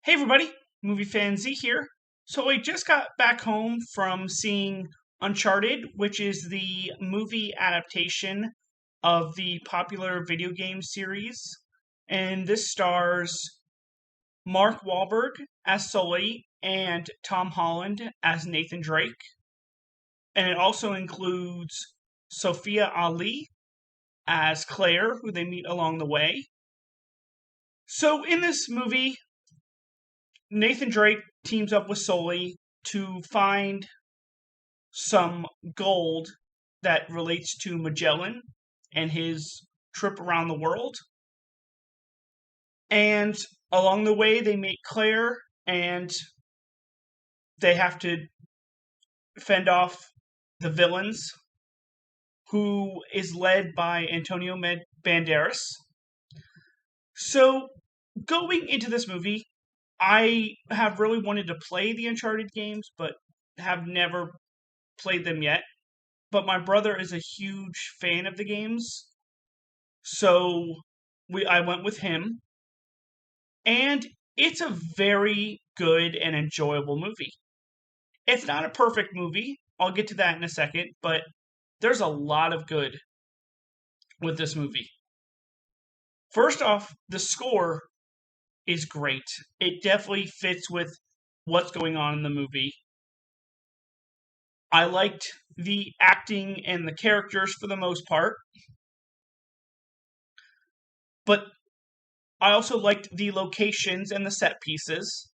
Hey everybody, movie fan Z here. So I just got back home from seeing Uncharted, which is the movie adaptation of the popular video game series. And this stars Mark Wahlberg as Sully and Tom Holland as Nathan Drake. And it also includes Sophia Ali as Claire, who they meet along the way. So in this movie, Nathan Drake teams up with Sully to find some gold that relates to Magellan and his trip around the world. And along the way, they meet Claire and they have to fend off the villains, who is led by Antonio Banderas. So, going into this movie, I have really wanted to play the Uncharted games, but have never played them yet. But my brother is a huge fan of the games, so I went with him, and it's a very good and enjoyable movie. It's not a perfect movie. I'll get to that in a second, but there's a lot of good with this movie. First off, the score is great. It definitely fits with what's going on in the movie. I liked the acting and the characters for the most part, but I also liked the locations and the set pieces.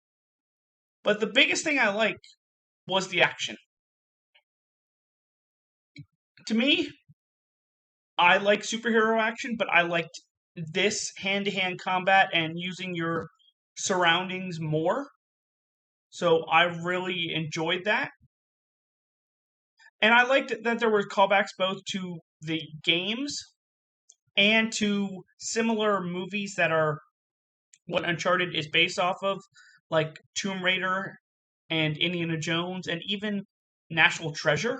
But the biggest thing I liked was the action. To me, I like superhero action, but I liked this hand-to-hand combat and using your surroundings more. So I really enjoyed that. And I liked that there were callbacks both to the games and to similar movies that are what Uncharted is based off of, like Tomb Raider and Indiana Jones, and even National Treasure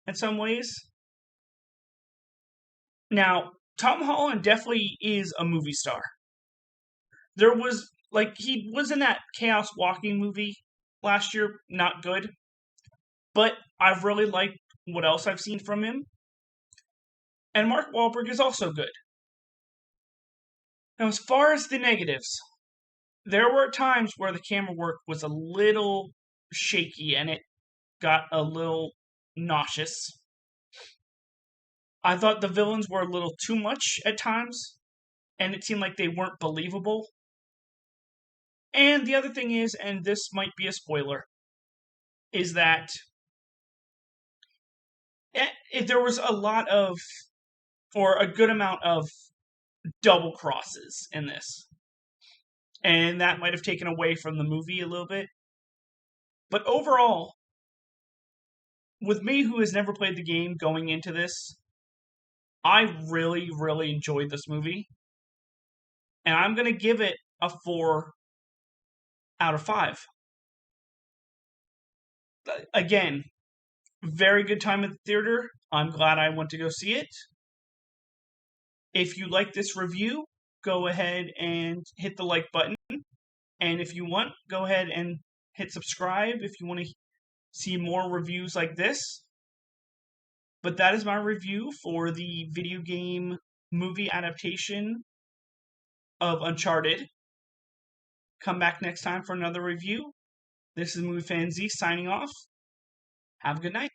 in some ways. Now, Tom Holland definitely is a movie star. There was, he was in that Chaos Walking movie last year, not good, but I've really liked what else I've seen from him. And Mark Wahlberg is also good. Now, as far as the negatives, there were times where the camera work was a little shaky and it got a little nauseous. I thought the villains were a little too much at times, and it seemed like they weren't believable. And the other thing is, and this might be a spoiler, is that there was a lot of, or a good amount of, double crosses in this. And that might have taken away from the movie a little bit. But overall, with me who has never played the game going into this, I really, really enjoyed this movie. And I'm going to give it a 4 out of 5. Again, very good time at the theater. I'm glad I went to go see it. If you like this review, go ahead and hit the like button. And if you want, go ahead and hit subscribe if you want to see more reviews like this. But that is my review for the video game movie adaptation of Uncharted. Come back next time for another review. This is Movie Fan Z signing off. Have a good night.